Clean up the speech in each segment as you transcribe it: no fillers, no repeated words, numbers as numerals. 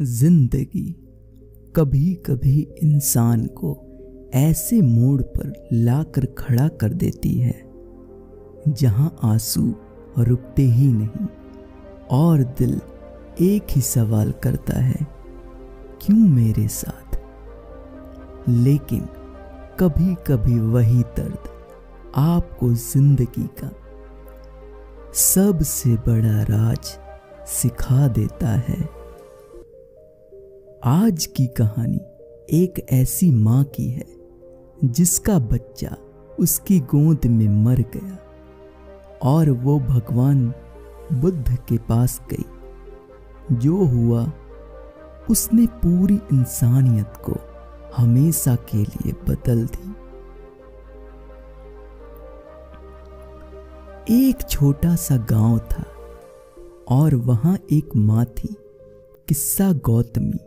जिंदगी कभी कभी इंसान को ऐसे मोड़ पर लाकर खड़ा कर देती है जहां आंसू रुकते ही नहीं और दिल एक ही सवाल करता है, क्यों मेरे साथ। लेकिन कभी कभी वही दर्द आपको जिंदगी का सबसे बड़ा राज सिखा देता है। आज की कहानी एक ऐसी माँ की है जिसका बच्चा उसकी गोद में मर गया और वो भगवान बुद्ध के पास गई। जो हुआ उसने पूरी इंसानियत को हमेशा के लिए बदल दी। एक छोटा सा गांव था और वहां एक माँ थी, किस्सा गौतमी।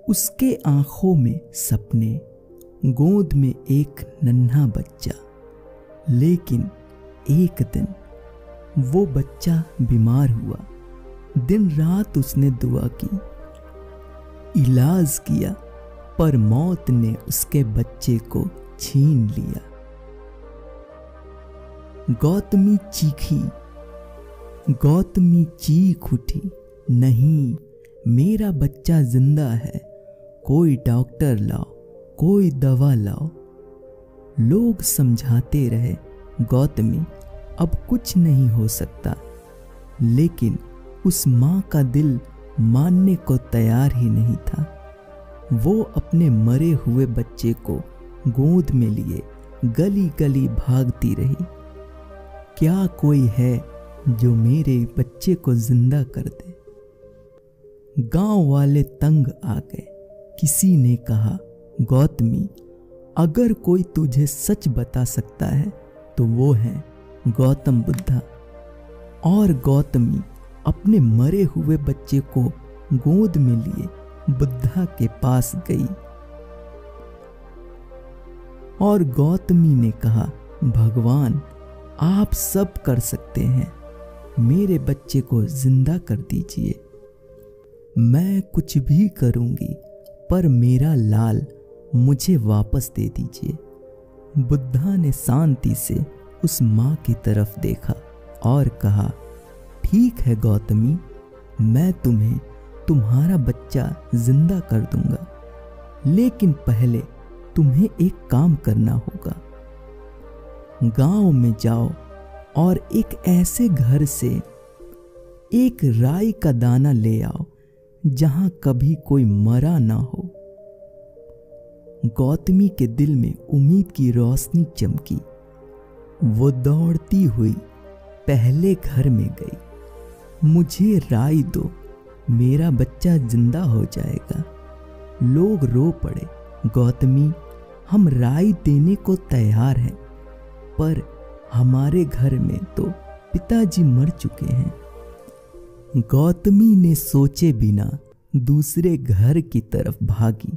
उसके आंखों में सपने, गोद में एक नन्हा बच्चा। लेकिन एक दिन वो बच्चा बीमार हुआ। दिन रात उसने दुआ की, इलाज किया, पर मौत ने उसके बच्चे को छीन लिया। गौतमी चीखी, गौतमी चीख उठी, नहीं, मेरा बच्चा जिंदा है, कोई डॉक्टर लाओ, कोई दवा लाओ। लोग समझाते रहे, गौतमी अब कुछ नहीं हो सकता, लेकिन उस माँ का दिल मानने को तैयार ही नहीं था। वो अपने मरे हुए बच्चे को गोद में लिए गली गली भागती रही। क्या कोई है जो मेरे बच्चे को जिंदा कर दे? गांव वाले तंग आ गए। किसी ने कहा, गौतमी, अगर कोई तुझे सच बता सकता है तो वो है गौतम बुद्धा। और गौतमी अपने मरे हुए बच्चे को गोद में लिए बुद्धा के पास गई और गौतमी ने कहा, भगवान, आप सब कर सकते हैं, मेरे बच्चे को जिंदा कर दीजिए। मैं कुछ भी करूंगी, पर मेरा लाल मुझे वापस दे दीजिए। बुद्धा ने शांति से उस माँ की तरफ देखा और कहा, ठीक है गौतमी, मैं तुम्हें तुम्हारा बच्चा जिंदा कर दूंगा, लेकिन पहले तुम्हें एक काम करना होगा। गांव में जाओ और एक ऐसे घर से एक राई का दाना ले आओ जहां कभी कोई मरा ना हो। गौतमी के दिल में उम्मीद की रोशनी चमकी। वो दौड़ती हुई पहले घर में गई। मुझे राई दो, मेरा बच्चा जिंदा हो जाएगा। लोग रो पड़े, गौतमी, हम राई देने को तैयार हैं, पर हमारे घर में तो पिताजी मर चुके हैं। गौतमी ने सोचे बिना दूसरे घर की तरफ भागी,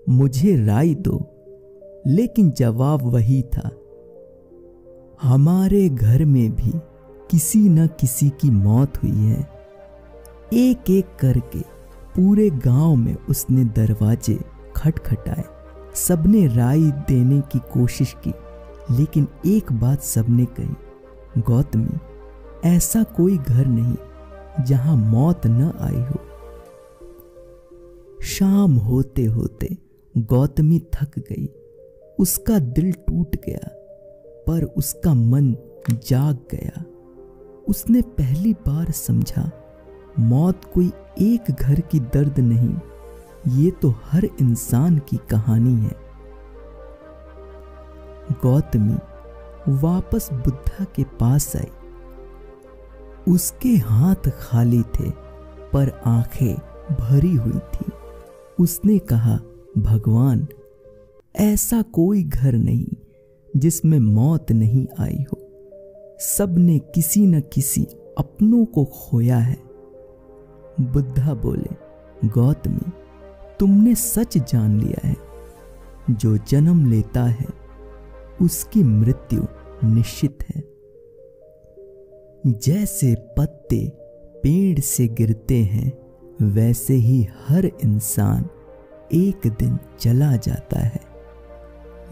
मुझे राई दो। लेकिन जवाब वही था, हमारे घर में भी किसी न किसी की मौत हुई है। एक एक करके पूरे गांव में उसने दरवाजे खटखटाए। सबने राई देने की कोशिश की, लेकिन एक बात सबने कही, गौतमी, ऐसा कोई घर नहीं जहां मौत न आई हो। शाम होते होते गौतमी थक गई। उसका दिल टूट गया, पर उसका मन जाग गया। उसने पहली बार समझा, मौत कोई एक घर की दर्द नहीं, ये तो हर इंसान की कहानी है। गौतमी वापस बुद्धा के पास आई। उसके हाथ खाली थे, पर आंखें भरी हुई थी। उसने कहा, भगवान, ऐसा कोई घर नहीं जिसमें मौत नहीं आई हो। सबने किसी न किसी अपनों को खोया है। बुद्धा बोले, गौतमी, तुमने सच जान लिया है, जो जन्म लेता है उसकी मृत्यु निश्चित है। जैसे पत्ते पेड़ से गिरते हैं, वैसे ही हर इंसान एक दिन चला जाता है,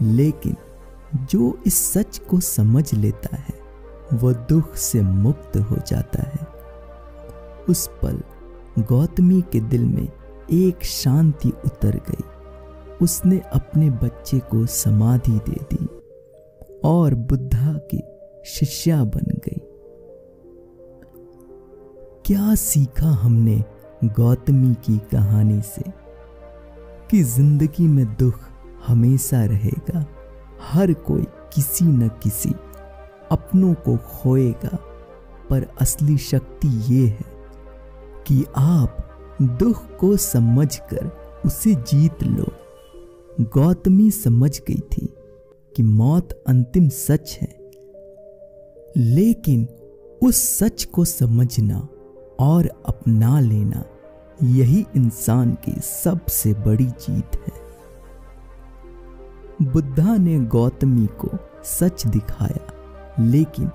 लेकिन जो इस सच को समझ लेता है वो दुख से मुक्त हो जाता है। उस पल गौतमी के दिल में एक शांति उतर गई। उसने अपने बच्चे को समाधि दे दी और बुद्धा की शिष्या बन गई। क्या सीखा हमने गौतमी की कहानी से? कि जिंदगी में दुख हमेशा रहेगा। हर कोई किसी न किसी अपनों को खोएगा, पर असली शक्ति ये है कि आप दुख को समझकर उसे जीत लो। गौतमी समझ गई थी कि मौत अंतिम सच है, लेकिन उस सच को समझना और अपना लेना यही इंसान की सबसे बड़ी जीत है। बुद्धा ने गौतमी को सच दिखाया, लेकिन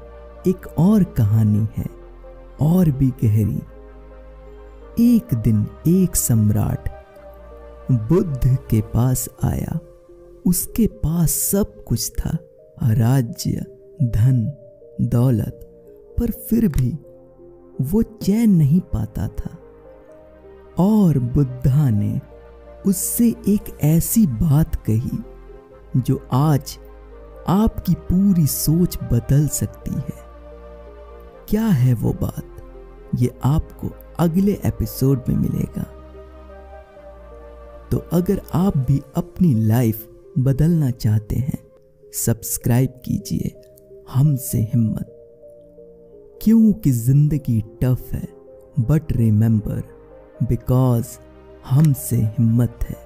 एक और कहानी है और भी गहरी। एक दिन एक सम्राट बुद्ध के पास आया। उसके पास सब कुछ था, राज्य, धन, दौलत, पर फिर भी वो चैन नहीं पाता था। और बुद्धा ने उससे एक ऐसी बात कही जो आज आपकी पूरी सोच बदल सकती है। क्या है वो बात, ये आपको अगले एपिसोड में मिलेगा। तो अगर आप भी अपनी लाइफ बदलना चाहते हैं, सब्सक्राइब कीजिए हमसे हिम्मत। क्योंकि जिंदगी टफ है, बट रिमेंबर, बिकॉज हमसे हिम्मत है।